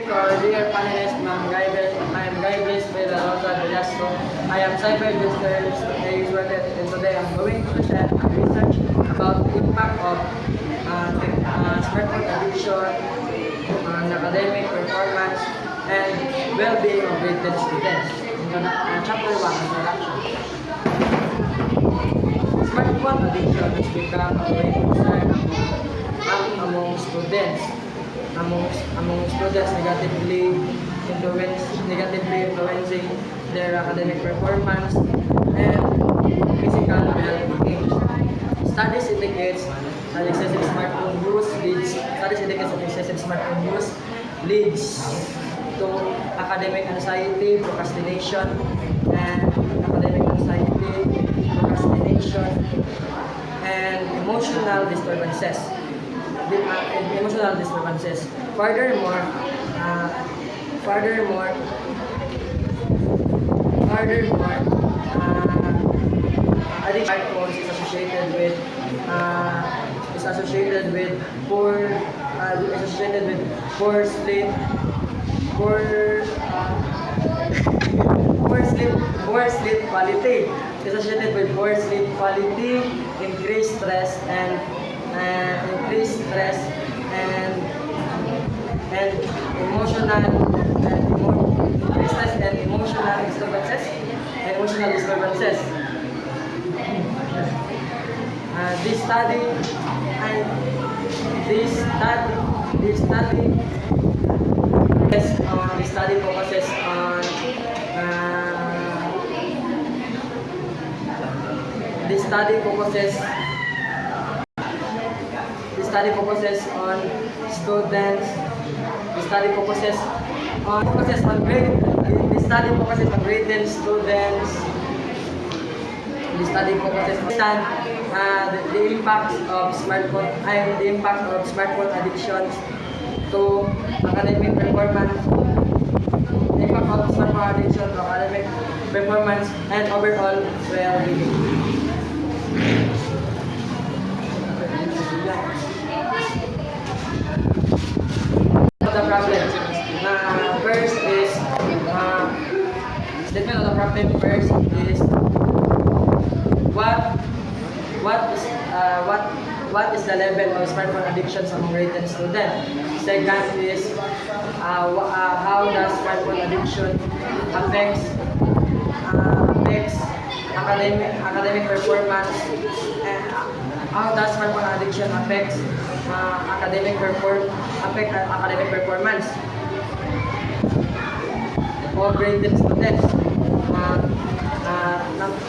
to our dear panelist, I am Guy Bliss Rosa Velasco. I am cyber research and today I'm going to present a research about the impact of smartphone addiction on academic performance and well-being of grade 10 students. Chapter 1, Introduction. Smartphone addiction has become a great concern among students. Among students negatively influencing their academic performance and physical well-being. Studies indicates that excessive smartphone use leads to academic anxiety, procrastination, and emotional disturbances. Furthermore, addiction smartphones is associated with poor sleep, increased stress and emotional disturbances. This study focuses on students. The study focuses on grade 10 students. The study focuses on the impact of smartphone addictions to academic performance. The impact of smartphone addiction to academic performance and overall well-being. The problem. First is statement of the problem. First is what is the level of smartphone addictions among grade 10 students? Second is how does smartphone addiction affects academic performance? How does smartphone addiction affects academic performance of grade 10 students?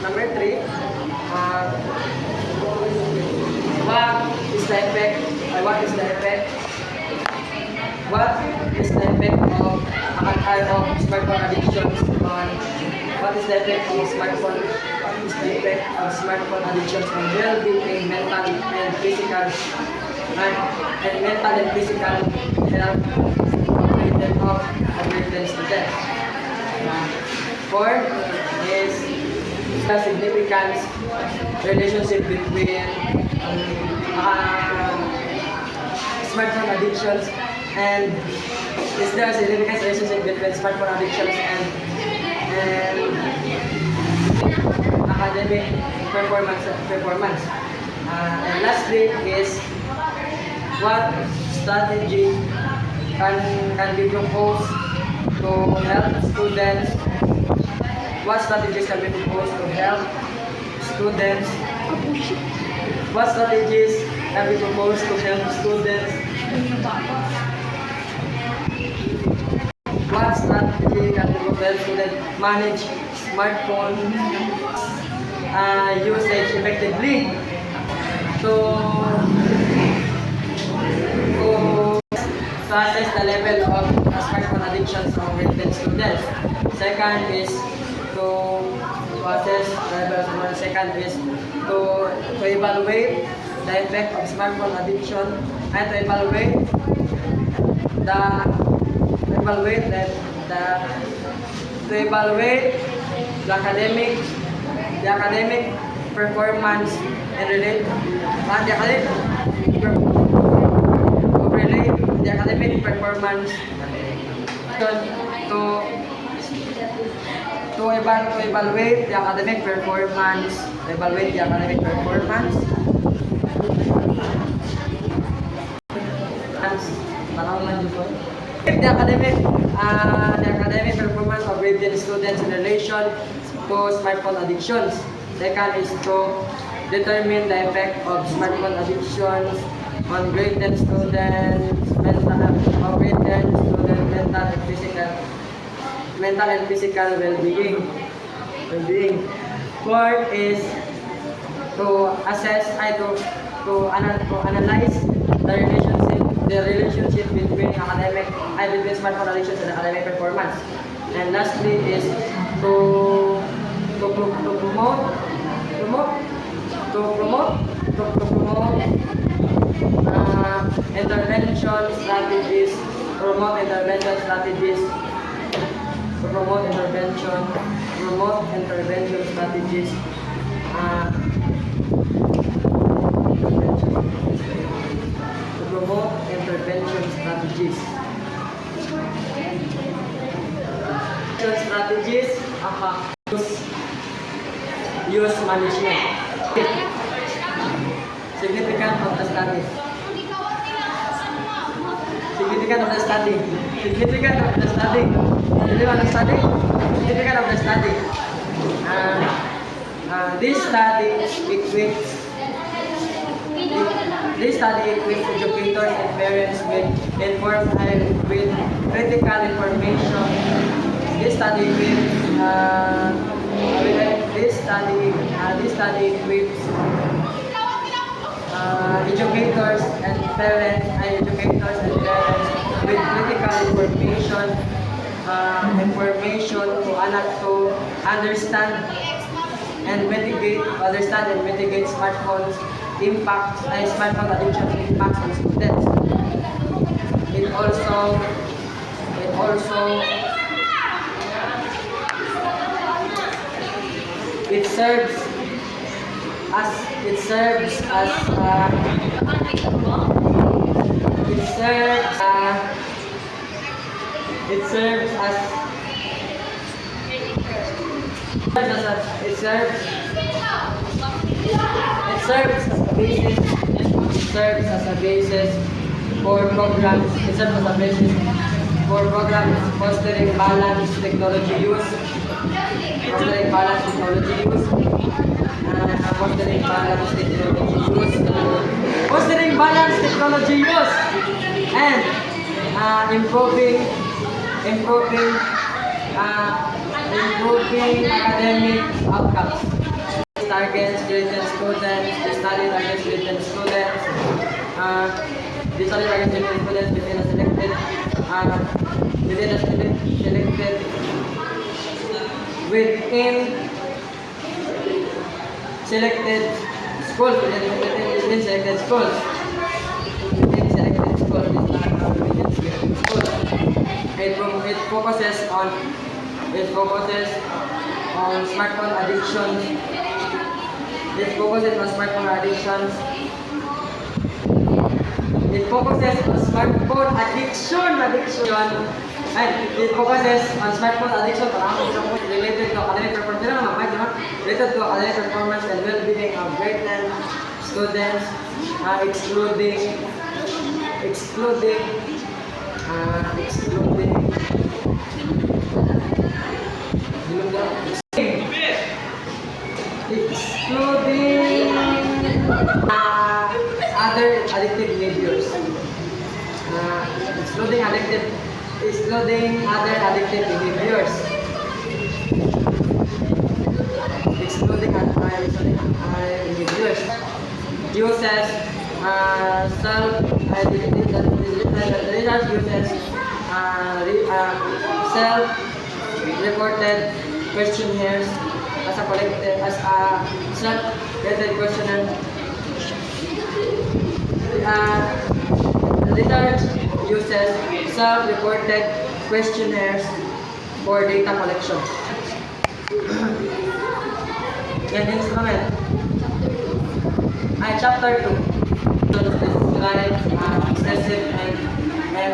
Number 3, what is the effect of smartphone addictions on well-being, mental and physical health of grade 10 students? 4 is the significant relationship between smartphone addictions and is there a significant relationship between smartphone addictions and academic performance? And lastly is what strategy can be proposed to help students? What strategies can be proposed to help students? What strategies can be proposed to help students? What strategy can be proposed to help students manage smartphone usage effectively? To assess the level of smartphone addictions among grade 10 students. Second is to evaluate the effect of smartphone addiction and to evaluate the academic performance and relate the academic performance to evaluate the academic performance, the academic performance of graded students in relation to smartphone addictions. Second is to determine the effect of smartphone addictions on graded students' mental and physical well-being. Fourth is to analyze the relationship between smartphone addictions and academic performance. And lastly is to promote intervention strategies use management. Significance of the study. This study equips educators and parents with critical information. This study equips educators and parents with critical information to understand and mitigate smartphone addiction impacts on students. It serves as a basis for programs. Fostering balanced technology use. And improving academic outcomes. The study targets graded students within a selected schools. It focuses on smartphone addictions. It focuses on smartphone addiction. And it focuses on smartphone addiction related to academic performance and well-being of graded students, excluding other addictive behaviors. Excluding other addictive behaviors. Uses self-reported questionnaires as a self-reported questionnaire. Research uses self-reported questionnaires for data collection. Yan instrument. Chapter 2 describes excessive and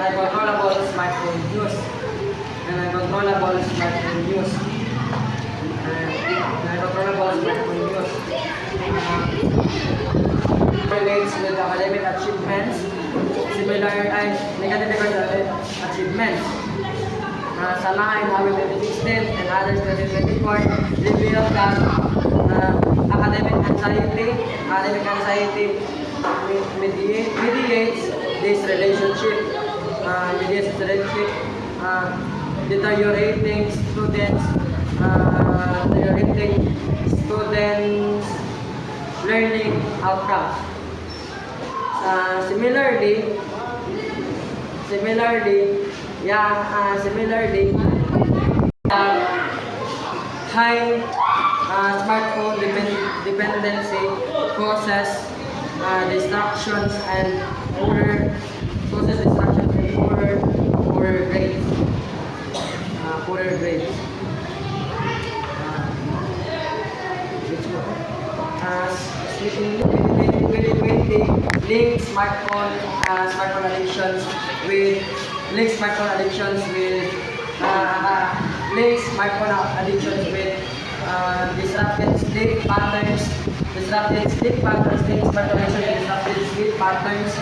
uncontrollable smartphone use. uncontrollable smartphone use. Uncontrollable smartphone use. Relates with academic achievements. Similar ay negative achievements. Sama in Hawi 2016 and others 2024 revealed that academic anxiety mediates this relationship, deteriorating students learning outcomes. High smartphone dependency causes distractions and poorer grades. Poorer grades. Speaking 2020 link smartphone addictions with disrupted sleep patterns, disrupted sleep patterns, disrupted sleep patterns.